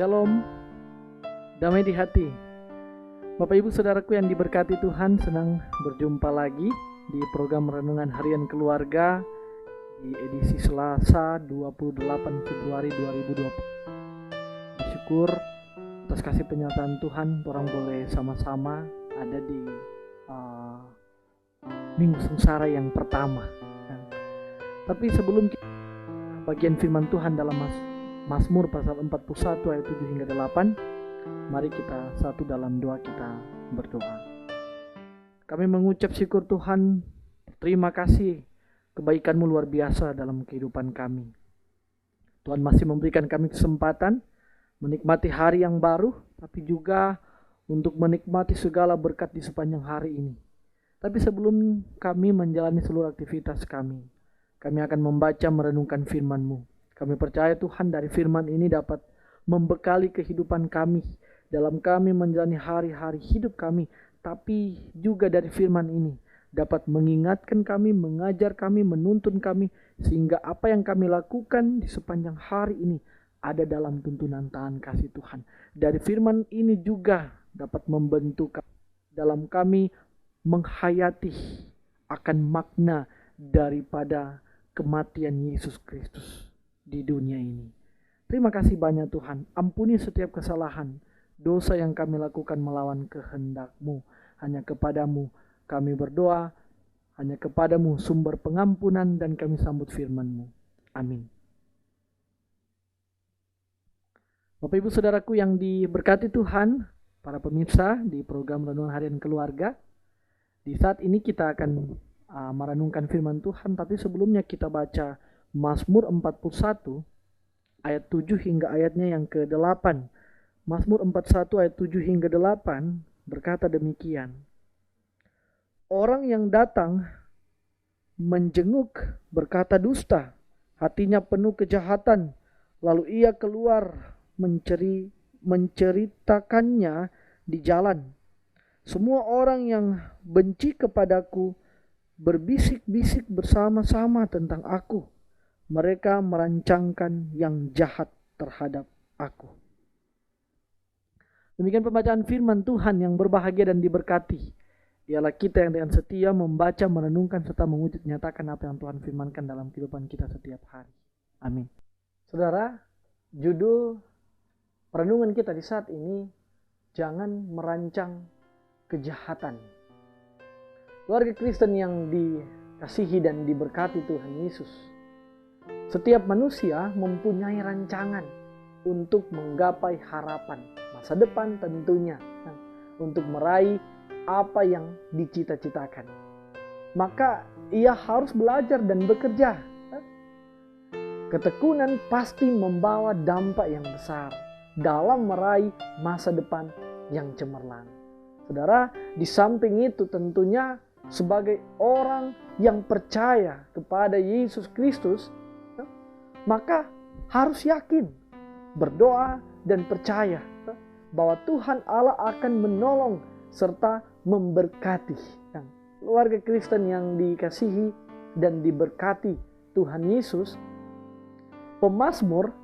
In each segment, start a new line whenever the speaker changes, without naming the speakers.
Shalom, damai di hati. Bapak Ibu Saudaraku yang diberkati Tuhan, senang berjumpa lagi di program Renungan Harian Keluarga di edisi Selasa 28 Februari 2020. Bersyukur atas kasih penyertaan Tuhan, orang boleh sama-sama ada di Minggu Sengsara yang pertama. Tapi sebelum kita bagian firman Tuhan dalam Mazmur pasal 41 ayat 7 hingga 8, mari kita satu dalam doa kita berdoa. Kami mengucap syukur Tuhan, terima kasih kebaikan-Mu luar biasa dalam kehidupan kami. Tuhan masih memberikan kami kesempatan menikmati hari yang baru, tapi juga untuk menikmati segala berkat di sepanjang hari ini. Tapi sebelum kami menjalani seluruh aktivitas kami akan membaca merenungkan firman-Mu. Kami percaya Tuhan dari firman ini dapat membekali kehidupan kami dalam kami menjalani hari-hari hidup kami, tapi juga dari firman ini dapat mengingatkan kami, mengajar kami, menuntun kami, sehingga apa yang kami lakukan di sepanjang hari ini ada dalam tuntunan tangan kasih Tuhan. Dari firman ini juga dapat membentuk dalam kami menghayati akan makna daripada kematian Yesus Kristus di dunia ini. Terima kasih banyak Tuhan, ampuni setiap kesalahan, dosa yang kami lakukan melawan kehendak-Mu. Hanya kepadamu kami berdoa, hanya kepadamu sumber pengampunan, dan kami sambut firman-Mu. Amin. Bapak Ibu Saudaraku yang diberkati Tuhan, para pemirsa di program Renungan Harian Keluarga, di saat ini kita akan merenungkan firman Tuhan, tapi sebelumnya kita baca Mazmur 41 ayat 7 hingga ayatnya yang ke-8. Mazmur 41 ayat 7 hingga 8 berkata demikian. Orang yang datang menjenguk berkata dusta, hatinya penuh kejahatan, lalu ia keluar menceritakannya di jalan. Semua orang yang benci kepadaku berbisik-bisik bersama-sama tentang aku. Mereka merancangkan yang jahat terhadap aku. Demikian pembacaan firman Tuhan yang berbahagia dan diberkati. Ialah kita yang dengan setia membaca, merenungkan, serta mewujud nyatakan apa yang Tuhan firmankan dalam kehidupan kita setiap hari. Amin. Saudara, judul perenungan kita di saat ini, jangan merancang kejahatan. Keluarga Kristen yang dikasihi dan diberkati Tuhan Yesus, setiap manusia mempunyai rancangan untuk menggapai harapan masa depan tentunya, untuk meraih apa yang dicita-citakan. Maka ia harus belajar dan bekerja. Ketekunan pasti membawa dampak yang besar dalam meraih masa depan yang cemerlang. Saudara, di samping itu tentunya sebagai orang yang percaya kepada Yesus Kristus, maka harus yakin, berdoa, dan percaya bahwa Tuhan Allah akan menolong serta memberkati. Keluarga Kristen yang dikasihi dan diberkati Tuhan Yesus, pemazmur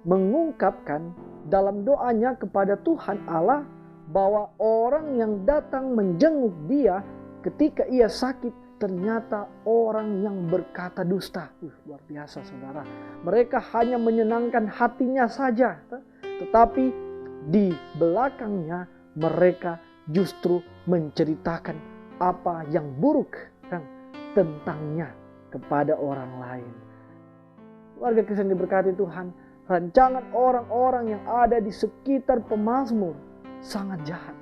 mengungkapkan dalam doanya kepada Tuhan Allah bahwa orang yang datang menjenguk dia ketika ia sakit ternyata orang yang berkata dusta. Luar biasa saudara. Mereka hanya menyenangkan hatinya saja, tetapi di belakangnya mereka justru menceritakan apa yang buruk tentangnya kepada orang lain. Keluarga Kristen diberkati Tuhan, rancangan orang-orang yang ada di sekitar pemazmur sangat jahat.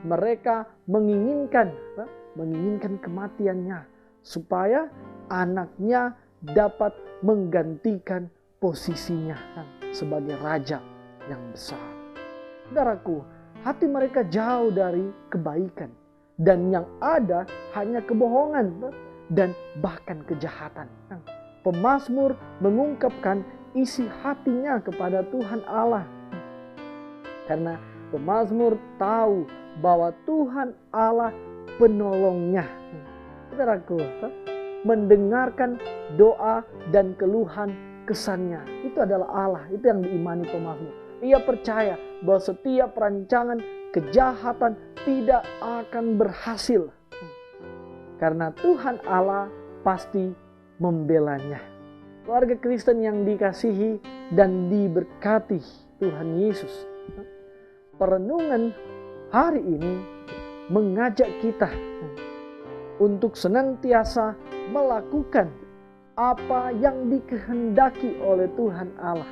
Mereka menginginkan kematiannya supaya anaknya dapat menggantikan posisinya sebagai raja yang besar. Saudaraku, hati mereka jauh dari kebaikan dan yang ada hanya kebohongan dan bahkan kejahatan. Pemazmur mengungkapkan isi hatinya kepada Tuhan Allah, karena pemazmur tahu bahwa Tuhan Allah penolongnya. Saudaraku, mendengarkan doa dan keluhan kesannya, itu adalah Allah. Itu yang diimani pemazmur. Ia percaya bahwa setiap rancangan kejahatan tidak akan berhasil. Karena Tuhan Allah pasti membelanya. Keluarga Kristen yang dikasihi dan diberkati Tuhan Yesus. Perenungan hari ini mengajak kita untuk senantiasa melakukan apa yang dikehendaki oleh Tuhan Allah.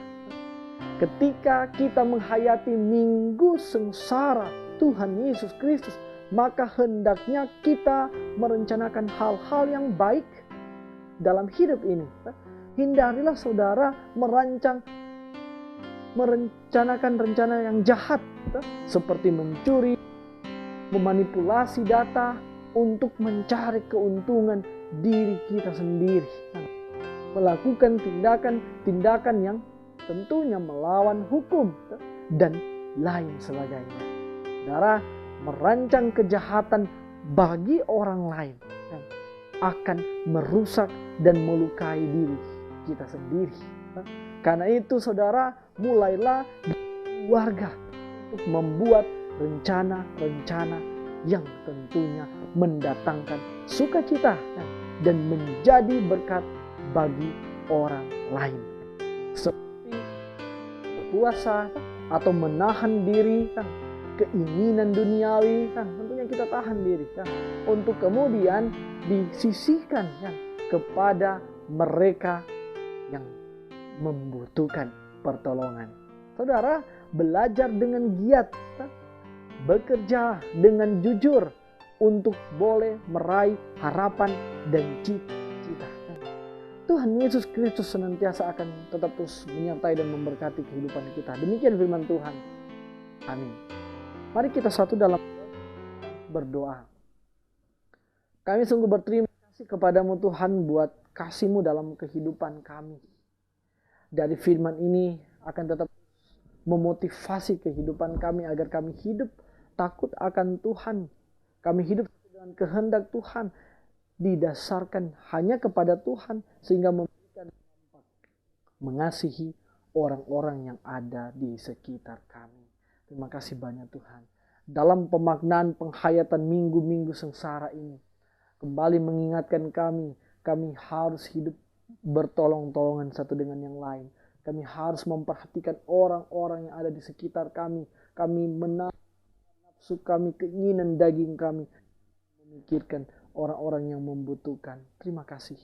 Ketika kita menghayati minggu sengsara Tuhan Yesus Kristus, maka hendaknya kita merencanakan hal-hal yang baik dalam hidup ini. Hindarilah saudara merencanakan rencana yang jahat, seperti mencuri, memanipulasi data untuk mencari keuntungan diri kita sendiri, melakukan tindakan-tindakan yang tentunya melawan hukum dan lain sebagainya. Saudara, merancang kejahatan bagi orang lain akan merusak dan melukai diri kita sendiri. Karena itu saudara, mulailah di keluarga untuk membuat rencana-rencana yang tentunya mendatangkan sukacita dan menjadi berkat bagi orang lain. Seperti puasa atau menahan diri, keinginan duniawi, tentunya kita tahan diri untuk kemudian disisihkan kepada mereka yang membutuhkan pertolongan. Saudara, belajar dengan giat, bekerja dengan jujur untuk boleh meraih harapan dan cita-cita. Tuhan Yesus Kristus senantiasa akan tetap terus menyertai dan memberkati kehidupan kita. Demikian firman Tuhan. Amin. Mari kita satu dalam berdoa. Kami sungguh berterima kasih kepadamu Tuhan buat kasih-Mu dalam kehidupan kami. Dari firman ini akan tetap memotivasi kehidupan kami agar kami hidup takut akan Tuhan. Kami hidup dengan kehendak Tuhan, didasarkan hanya kepada Tuhan, sehingga memberikan dampak mengasihi orang-orang yang ada di sekitar kami. Terima kasih banyak Tuhan. Dalam pemaknaan penghayatan minggu-minggu sengsara ini, kembali mengingatkan kami harus hidup bertolong-tolongan satu dengan yang lain. Kami harus memperhatikan orang-orang yang ada di sekitar kami. Kami menahan nafsu kami, keinginan daging kami, memikirkan orang-orang yang membutuhkan. Terima kasih.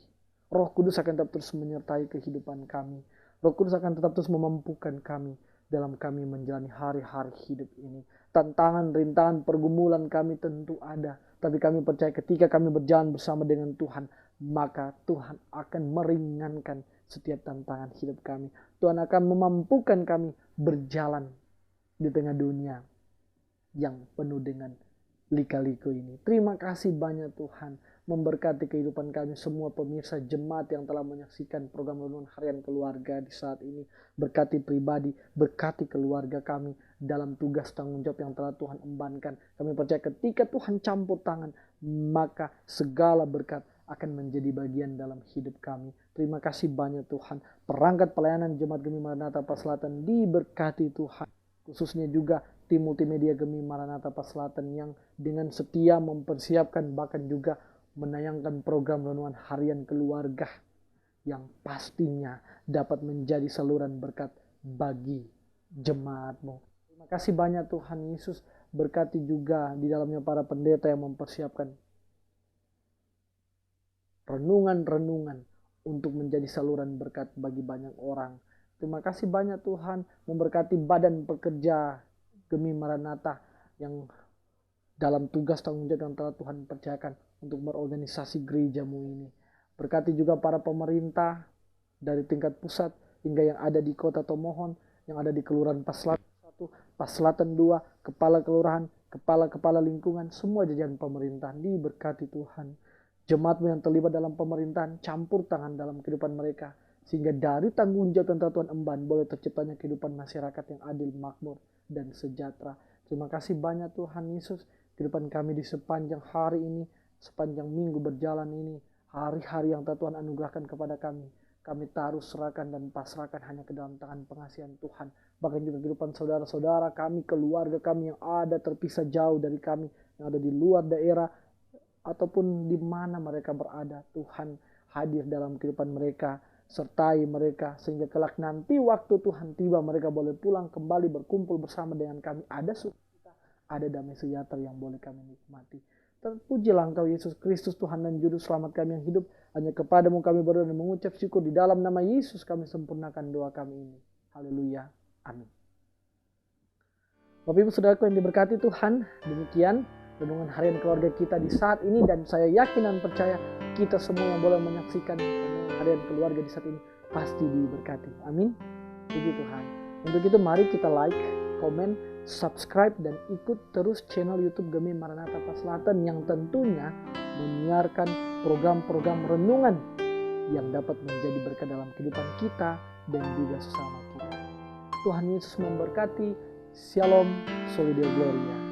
Roh Kudus akan tetap terus menyertai kehidupan kami. Roh Kudus akan tetap terus memampukan kami dalam kami menjalani hari-hari hidup ini. Tantangan, rintangan, pergumulan kami tentu ada. Tapi kami percaya ketika kami berjalan bersama dengan Tuhan, maka Tuhan akan meringankan setiap tantangan hidup kami. Tuhan akan memampukan kami berjalan di tengah dunia yang penuh dengan lika-liku ini. Terima kasih banyak Tuhan, memberkati kehidupan kami semua pemirsa jemaat yang telah menyaksikan program Renungan Harian Keluarga di saat ini. Berkati pribadi, berkati keluarga kami dalam tugas tanggung jawab yang telah Tuhan embankan. Kami percaya ketika Tuhan campur tangan, maka segala berkat akan menjadi bagian dalam hidup kami. Terima kasih banyak Tuhan. Perangkat pelayanan Jemaat Gemi Maranatha Pas Selatan diberkati Tuhan. Khususnya juga tim multimedia Gemi Maranatha Pas Selatan yang dengan setia mempersiapkan bahkan juga menayangkan program Renungan Harian Keluarga yang pastinya dapat menjadi saluran berkat bagi jemaat-Mu. Terima kasih banyak Tuhan Yesus. Berkati juga di dalamnya para pendeta yang mempersiapkan renungan-renungan untuk menjadi saluran berkat bagi banyak orang. Terima kasih banyak Tuhan, memberkati badan pekerja Gemi Maranatha yang dalam tugas tanggung jawab yang telah Tuhan percayakan untuk berorganisasi gereja-Mu ini. Berkati juga para pemerintah dari tingkat pusat hingga yang ada di Kota Tomohon, yang ada di Kelurahan Pas Selatan 1, Pas Selatan 2, Kepala Kelurahan, Kepala lingkungan, semua jajaran pemerintahan diberkati Tuhan. Jemaat-Mu yang terlibat dalam pemerintahan, campur tangan dalam kehidupan mereka, sehingga dari tanggung jawab yang telah Tuhan emban, boleh terciptanya kehidupan masyarakat yang adil, makmur, dan sejahtera. Terima kasih banyak Tuhan Yesus, kehidupan kami di sepanjang hari ini, sepanjang minggu berjalan ini, hari-hari yang telah Tuhan anugerahkan kepada kami kami taruh, serahkan dan pasrahkan hanya ke dalam tangan pengasihan Tuhan. Bahkan juga kehidupan saudara-saudara kami, keluarga kami yang ada terpisah jauh dari kami, yang ada di luar daerah, ataupun di mana mereka berada. Tuhan hadir dalam kehidupan mereka, sertai mereka, sehingga kelak nanti waktu Tuhan tiba, mereka boleh pulang kembali berkumpul bersama dengan kami. Ada sukacita, ada damai sejahtera yang boleh kami nikmati. Terpujilah Engkau Yesus Kristus, Tuhan dan Juru Selamat kami yang hidup. Hanya kepadamu kami berdoa dan mengucap syukur. Di dalam nama Yesus kami sempurnakan doa kami ini. Haleluya. Amin. Bapak Ibu Saudaraku yang diberkati Tuhan, demikian renungan harian keluarga kita di saat ini. Dan saya yakin dan percaya kita semua yang boleh menyaksikan renungan harian keluarga di saat ini pasti diberkati. Amin. Puji Tuhan. Untuk itu mari kita like, komen, subscribe dan ikut terus channel YouTube Gemi Maranatha Paslatan yang tentunya menyiarkan program-program renungan yang dapat menjadi berkat dalam kehidupan kita dan juga sesama kita. Tuhan Yesus memberkati. Shalom, Soli Deo Gloria.